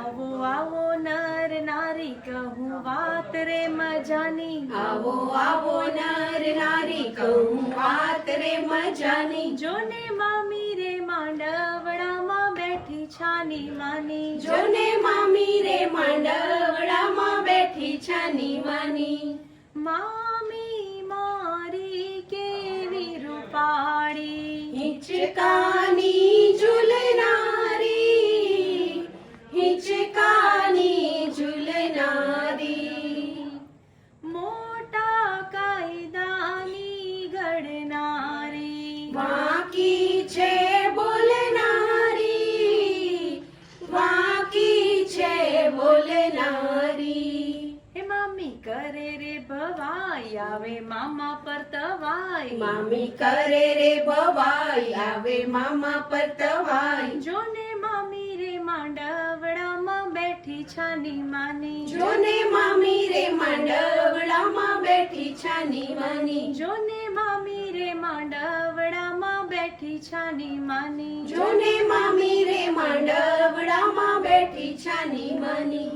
આવો આવો નર નારી કહું વાત રે મજાની આવો આવો નર નારી કહું વાત રે મજાની જોને મામી રે માંડવડામાં બેઠી છાની માની જોને મામી રે માંડવડામાં બેઠી છાની માની મામી મારી કેવી રૂપાળી હિંચકાની ઝૂલનારી હિંચકાની ઝૂલનારી મોટા કાયદાની ઘડનારી વાંકી છે બોલનારી વાંકી છે બોલનારી હે મામી કરે રે ભવાઈ આવે મામા પર તવાઈ મામી કરે રે બવાઈ આવે મામા પર તવાઈ જોને મામી રે માંડવડામાં બેઠી છાની માની જોને મામી રે માંડવડામાં બેઠી છાની માની જોને મામી રે માંડવડામાં બેઠી છાની માની જોને મામી રે માંડવડામાં બેઠી છાની માની